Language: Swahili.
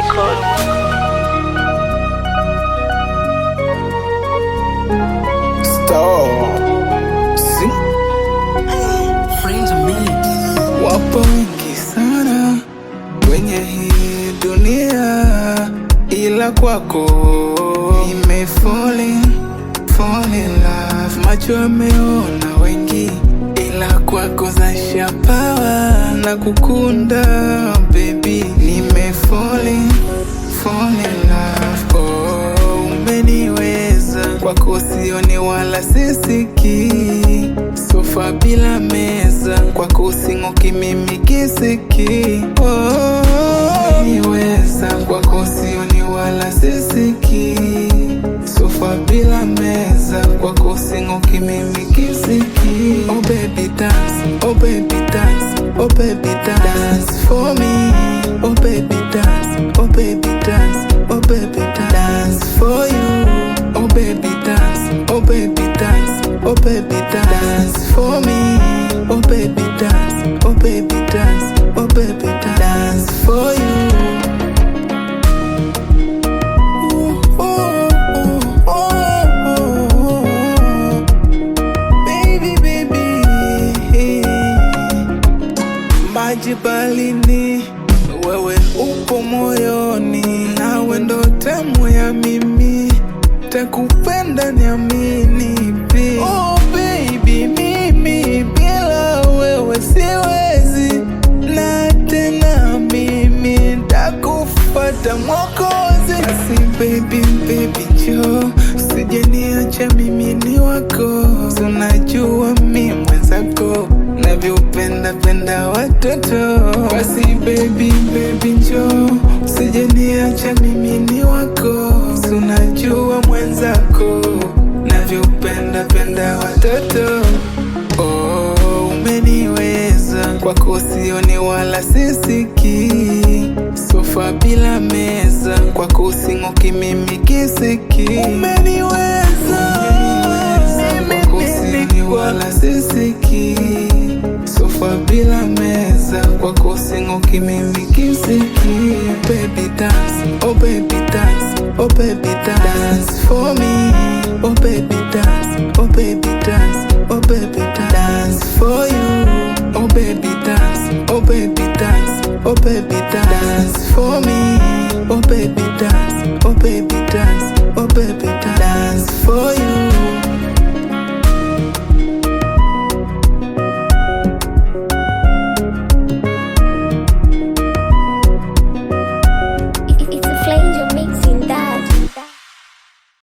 Records. Wapo wengi sana kwenye hii dunia, ila kwako fall in love. Macho yameona wengi, ila kwako zasha power na kukunda baby. Fall in love. Oh, umeniweza, kwako sioni wala sisiki, sofa bila meza, kwako sing'oki mimi kisiki. Oh, umeniweza, kwako sioni wala sisiki, sofa bila meza, kwako sing'oki mimi kisiki. Oh baby dance, oh baby dance, oh baby dance for me. Oh baby dance, oh baby dance, oh baby dance for you. Oh baby dance, oh baby dance, oh baby dance for me. Oh baby dance, oh baby dance, oh baby dance for you. Maji balini, wewe upo moyoni, nawe ndo tamu ya mimi, takupenda niamini pia. Oh baby, mimi bila wewe siwezi, na tena mimi takufata Mwokozi. Basi baby, njoo, usije niacha mimi ni wako, unajua mimi mwenzako navyopenda watoto. Basi baby, njoo, usije niacha mimi ni wako, unajua mwenzako navyopenda watoto. Oh, umeniweza, kwako sioni wala sisiki, sofa bila meza, kwako sing'oki mimi kisiki. Umeniweza, kwako sioni wala sisiki, sofa bila meza, kwako sing'oki mimi